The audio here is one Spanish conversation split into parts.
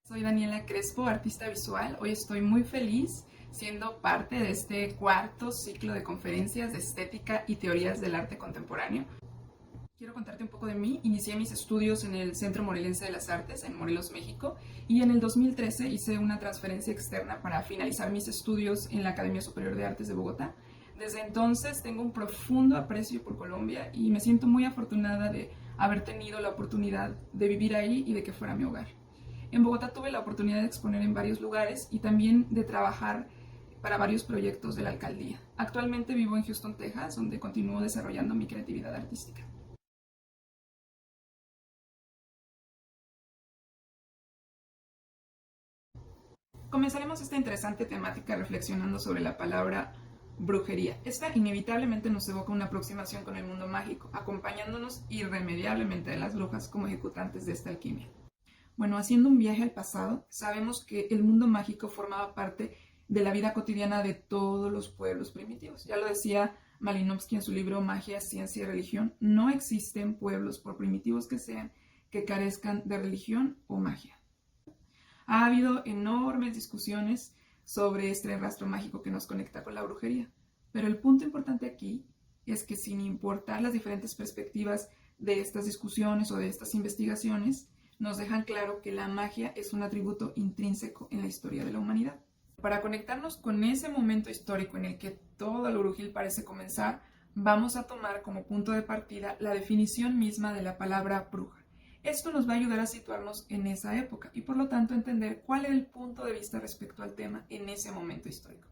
Soy Daniela Crespo, artista visual. Hoy estoy muy feliz siendo parte de este cuarto ciclo de conferencias de estética y teorías del arte contemporáneo. Quiero contarte un poco de mí. Inicié mis estudios en el Centro Morelense de las Artes, en Morelos, México, y en el 2013 hice una transferencia externa para finalizar mis estudios en la Academia Superior de Artes de Bogotá. Desde entonces tengo un profundo aprecio por Colombia y me siento muy afortunada de haber tenido la oportunidad de vivir ahí y de que fuera mi hogar. En Bogotá tuve la oportunidad de exponer en varios lugares y también de trabajar para varios proyectos de la alcaldía. Actualmente vivo en Houston, Texas, donde continúo desarrollando mi creatividad artística. Comenzaremos esta interesante temática reflexionando sobre la palabra brujería. Esta inevitablemente nos evoca una aproximación con el mundo mágico, acompañándonos irremediablemente de las brujas como ejecutantes de esta alquimia. Bueno, haciendo un viaje al pasado, sabemos que el mundo mágico formaba parte de la vida cotidiana de todos los pueblos primitivos. Ya lo decía Malinowski en su libro Magia, Ciencia y Religión, no existen pueblos, por primitivos que sean, que carezcan de religión o magia. Ha habido enormes discusiones sobre este rastro mágico que nos conecta con la brujería, pero el punto importante aquí es que sin importar las diferentes perspectivas de estas discusiones o de estas investigaciones, nos dejan claro que la magia es un atributo intrínseco en la historia de la humanidad. Para conectarnos con ese momento histórico en el que todo lo brujil parece comenzar, vamos a tomar como punto de partida la definición misma de la palabra bruja. Esto nos va a ayudar a situarnos en esa época y por lo tanto entender cuál era el punto de vista respecto al tema en ese momento histórico.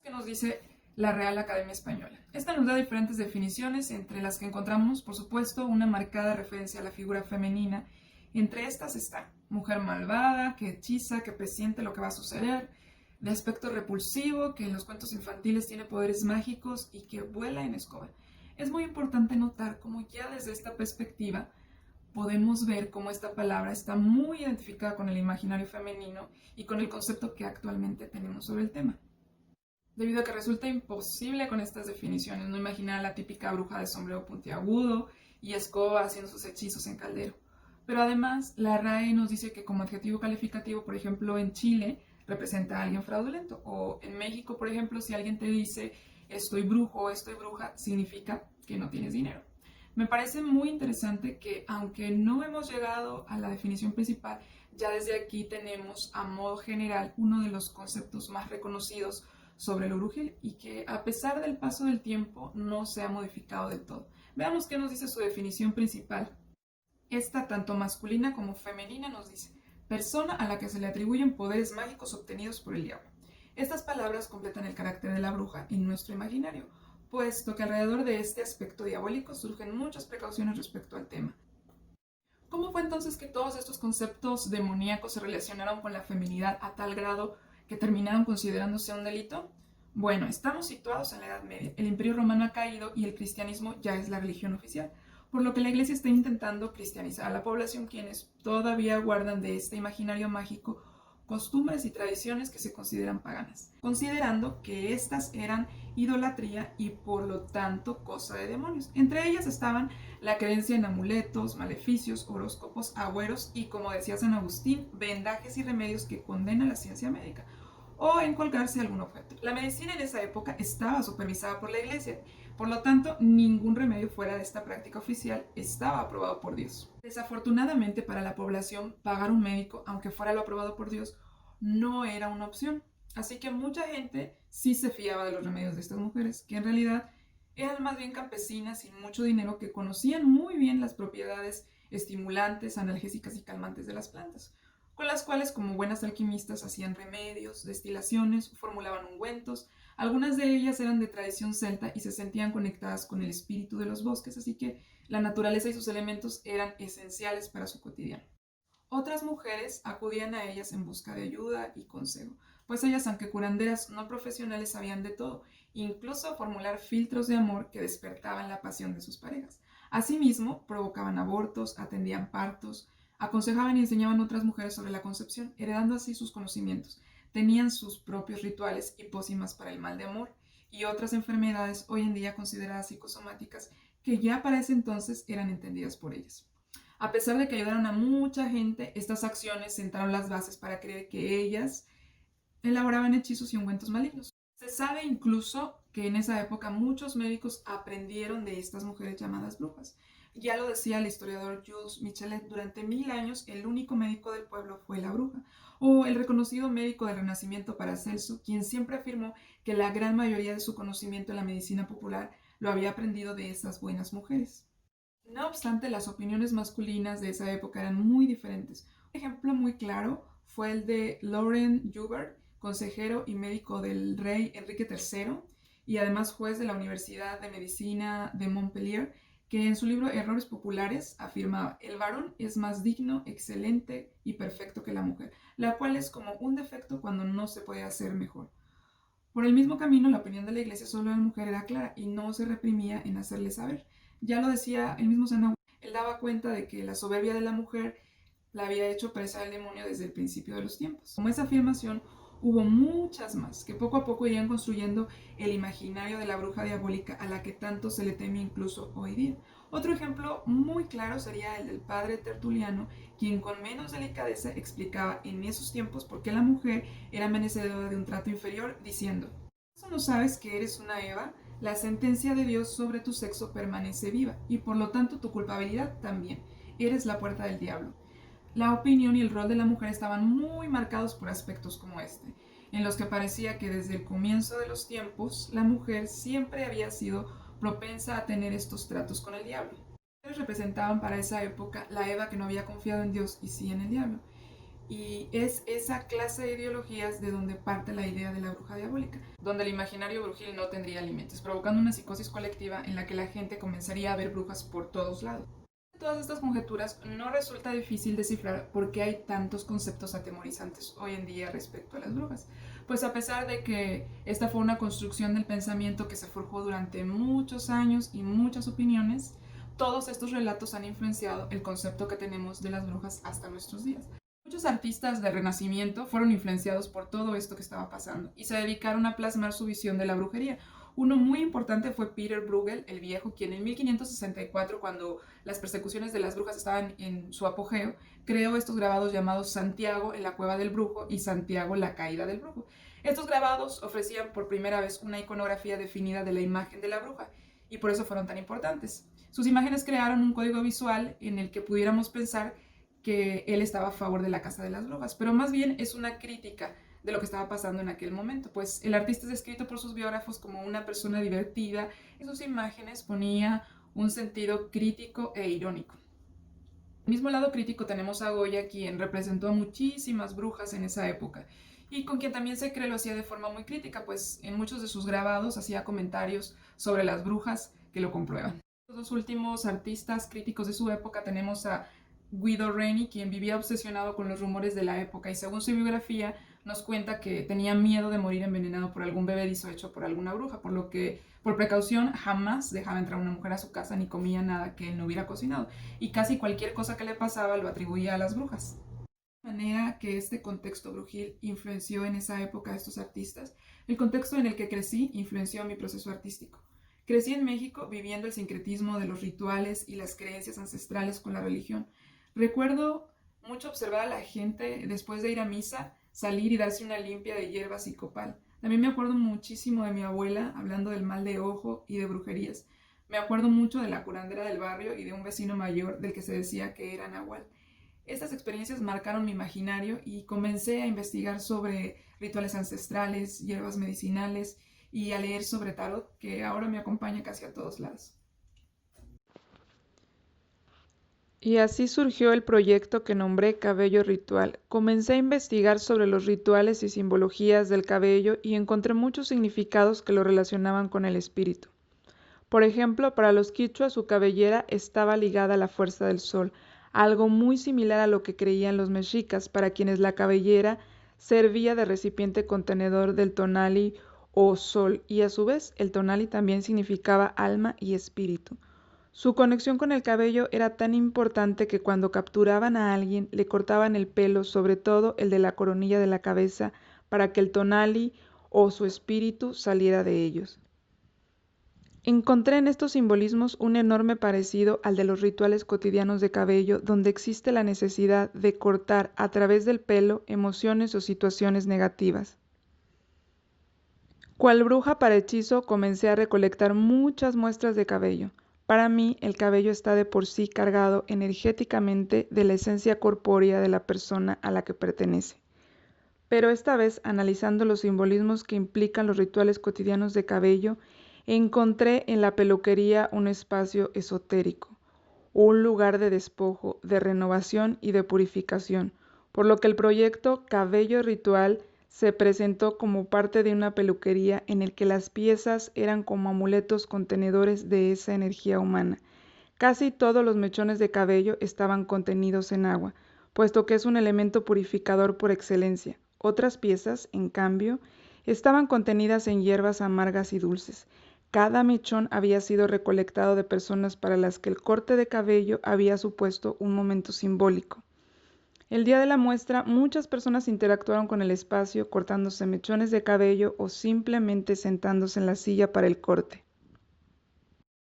¿Qué nos dice la Real Academia Española? Esta nos da diferentes definiciones, entre las que encontramos, por supuesto, una marcada referencia a la figura femenina. Entre estas está mujer malvada, que hechiza, que presiente lo que va a suceder, de aspecto repulsivo, que en los cuentos infantiles tiene poderes mágicos y que vuela en escoba. Es muy importante notar cómo ya desde esta perspectiva podemos ver cómo esta palabra está muy identificada con el imaginario femenino y con el concepto que actualmente tenemos sobre el tema. Debido a que resulta imposible con estas definiciones no imaginar a la típica bruja de sombrero puntiagudo y escoba haciendo sus hechizos en caldero. Pero además, la RAE nos dice que como adjetivo calificativo, por ejemplo, en Chile representa a alguien fraudulento, o en México, por ejemplo, si alguien te dice estoy brujo o estoy bruja, significa que no tienes dinero. Me parece muy interesante que, aunque no hemos llegado a la definición principal, ya desde aquí tenemos a modo general uno de los conceptos más reconocidos sobre lo brujil y que a pesar del paso del tiempo no se ha modificado del todo. Veamos qué nos dice su definición principal. Esta, tanto masculina como femenina, nos dice persona a la que se le atribuyen poderes mágicos obtenidos por el diablo. Estas palabras completan el carácter de la bruja en nuestro imaginario, puesto que alrededor de este aspecto diabólico surgen muchas precauciones respecto al tema. ¿Cómo fue entonces que todos estos conceptos demoníacos se relacionaron con la feminidad a tal grado que terminaron considerándose un delito? Bueno, estamos situados en la Edad Media. El Imperio Romano ha caído y el cristianismo ya es la religión oficial, por lo que la Iglesia está intentando cristianizar a la población, quienes todavía guardan de este imaginario mágico costumbres y tradiciones que se consideran paganas, considerando que estas eran idolatría y por lo tanto cosa de demonios. Entre ellas estaban la creencia en amuletos, maleficios, horóscopos, agüeros y, como decía San Agustín, vendajes y remedios que condenan la ciencia médica, o en colgarse algún objeto. La medicina en esa época estaba supervisada por la Iglesia, por lo tanto, ningún remedio fuera de esta práctica oficial estaba aprobado por Dios. Desafortunadamente para la población, pagar un médico, aunque fuera lo aprobado por Dios, no era una opción. Así que mucha gente sí se fiaba de los remedios de estas mujeres, que en realidad eran más bien campesinas sin mucho dinero que conocían muy bien las propiedades estimulantes, analgésicas y calmantes de las plantas, con las cuales como buenas alquimistas hacían remedios, destilaciones, formulaban ungüentos. Algunas de ellas eran de tradición celta y se sentían conectadas con el espíritu de los bosques, así que la naturaleza y sus elementos eran esenciales para su cotidiano. Otras mujeres acudían a ellas en busca de ayuda y consejo, pues ellas, aunque curanderas no profesionales, sabían de todo, incluso formular filtros de amor que despertaban la pasión de sus parejas. Asimismo, provocaban abortos, atendían partos, aconsejaban y enseñaban a otras mujeres sobre la concepción, heredando así sus conocimientos. Tenían sus propios rituales y pócimas para el mal de amor y otras enfermedades hoy en día consideradas psicosomáticas que ya para ese entonces eran entendidas por ellas. A pesar de que ayudaron a mucha gente, estas acciones sentaron las bases para creer que ellas elaboraban hechizos y ungüentos malignos. Se sabe incluso que en esa época muchos médicos aprendieron de estas mujeres llamadas brujas. Ya lo decía el historiador Jules Michelet, durante 1000 años el único médico del pueblo fue la bruja, o el reconocido médico del Renacimiento Paracelso, quien siempre afirmó que la gran mayoría de su conocimiento en la medicina popular lo había aprendido de estas buenas mujeres. No obstante, las opiniones masculinas de esa época eran muy diferentes. Un ejemplo muy claro fue el de Laurent Joubert, consejero y médico del rey Enrique III y además juez de la Universidad de Medicina de Montpellier, que en su libro Errores Populares afirmaba: el varón es más digno, excelente y perfecto que la mujer, la cual es como un defecto cuando no se puede hacer mejor. Por el mismo camino, la opinión de la iglesia sobre la mujer era clara y no se reprimía en hacerle saber. Ya lo decía el mismo San Agustín, él daba cuenta de que la soberbia de la mujer la había hecho presa del demonio desde el principio de los tiempos. Como esa afirmación, hubo muchas más que poco a poco irían construyendo el imaginario de la bruja diabólica a la que tanto se le teme incluso hoy día. Otro ejemplo muy claro sería el del padre Tertuliano, quien con menos delicadeza explicaba en esos tiempos por qué la mujer era merecedora de un trato inferior, diciendo: ¿acaso no sabes que eres una Eva? La sentencia de Dios sobre tu sexo permanece viva, y por lo tanto tu culpabilidad también. Eres la puerta del diablo. La opinión y el rol de la mujer estaban muy marcados por aspectos como este, en los que parecía que desde el comienzo de los tiempos la mujer siempre había sido propensa a tener estos tratos con el diablo. Ellos representaban para esa época la Eva que no había confiado en Dios y sí en el diablo. Y es esa clase de ideologías de donde parte la idea de la bruja diabólica, donde el imaginario brujil no tendría límites, provocando una psicosis colectiva en la que la gente comenzaría a ver brujas por todos lados. Todas estas conjeturas no resulta difícil descifrar por qué hay tantos conceptos atemorizantes hoy en día respecto a las brujas. Pues a pesar de que esta fue una construcción del pensamiento que se forjó durante muchos años y muchas opiniones, todos estos relatos han influenciado el concepto que tenemos de las brujas hasta nuestros días. Muchos artistas del Renacimiento fueron influenciados por todo esto que estaba pasando y se dedicaron a plasmar su visión de la brujería. Uno muy importante fue Peter Bruegel, el Viejo, quien en 1564, cuando las persecuciones de las brujas estaban en su apogeo, creó estos grabados llamados Santiago en la cueva del brujo y Santiago la caída del brujo. Estos grabados ofrecían por primera vez una iconografía definida de la imagen de la bruja y por eso fueron tan importantes. Sus imágenes crearon un código visual en el que pudiéramos pensar que él estaba a favor de la casa de las brujas, pero más bien es una crítica de lo que estaba pasando en aquel momento, pues el artista es descrito por sus biógrafos como una persona divertida, en sus imágenes ponía un sentido crítico e irónico. Al mismo lado crítico tenemos a Goya, quien representó a muchísimas brujas en esa época, y con quien también se cree lo hacía de forma muy crítica, pues en muchos de sus grabados hacía comentarios sobre las brujas que lo comprueban. Los dos últimos artistas críticos de su época tenemos a Guido Reni, quien vivía obsesionado con los rumores de la época y según su biografía nos cuenta que tenía miedo de morir envenenado por algún bebedizo hecho por alguna bruja, por lo que por precaución jamás dejaba entrar una mujer a su casa ni comía nada que él no hubiera cocinado y casi cualquier cosa que le pasaba lo atribuía a las brujas. De manera que este contexto brujil influenció en esa época a estos artistas, el contexto en el que crecí influenció mi proceso artístico. Crecí en México viviendo el sincretismo de los rituales y las creencias ancestrales con la religión. Recuerdo mucho observar a la gente después de ir a misa, salir y darse una limpia de hierbas y copal. También me acuerdo muchísimo de mi abuela hablando del mal de ojo y de brujerías. Me acuerdo mucho de la curandera del barrio y de un vecino mayor del que se decía que era nahual. Estas experiencias marcaron mi imaginario y comencé a investigar sobre rituales ancestrales, hierbas medicinales y a leer sobre tarot, que ahora me acompaña casi a todos lados. Y así surgió el proyecto que nombré Cabello Ritual. Comencé a investigar sobre los rituales y simbologías del cabello y encontré muchos significados que lo relacionaban con el espíritu. Por ejemplo, para los quichuas su cabellera estaba ligada a la fuerza del sol, algo muy similar a lo que creían los mexicas, para quienes la cabellera servía de recipiente contenedor del tonali o sol, y a su vez el tonali también significaba alma y espíritu. Su conexión con el cabello era tan importante que cuando capturaban a alguien le cortaban el pelo, sobre todo el de la coronilla de la cabeza, para que el tonali o su espíritu saliera de ellos. Encontré en estos simbolismos un enorme parecido al de los rituales cotidianos de cabello, donde existe la necesidad de cortar a través del pelo emociones o situaciones negativas. Cual bruja para hechizo, comencé a recolectar muchas muestras de cabello. Para mí, el cabello está de por sí cargado energéticamente de la esencia corpórea de la persona a la que pertenece. Pero esta vez, analizando los simbolismos que implican los rituales cotidianos de cabello, encontré en la peluquería un espacio esotérico, un lugar de despojo, de renovación y de purificación, por lo que el proyecto Cabello Ritual se presentó como parte de una peluquería en el que las piezas eran como amuletos contenedores de esa energía humana. Casi todos los mechones de cabello estaban contenidos en agua, puesto que es un elemento purificador por excelencia. Otras piezas, en cambio, estaban contenidas en hierbas amargas y dulces. Cada mechón había sido recolectado de personas para las que el corte de cabello había supuesto un momento simbólico. El día de la muestra, muchas personas interactuaron con el espacio cortándose mechones de cabello o simplemente sentándose en la silla para el corte.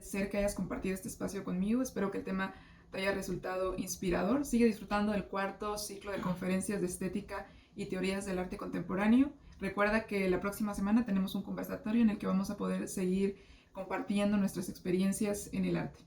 Ser que hayas compartido este espacio conmigo. Espero que el tema te haya resultado inspirador. Sigue disfrutando del cuarto ciclo de conferencias de estética y teorías del arte contemporáneo. Recuerda que la próxima semana tenemos un conversatorio en el que vamos a poder seguir compartiendo nuestras experiencias en el arte.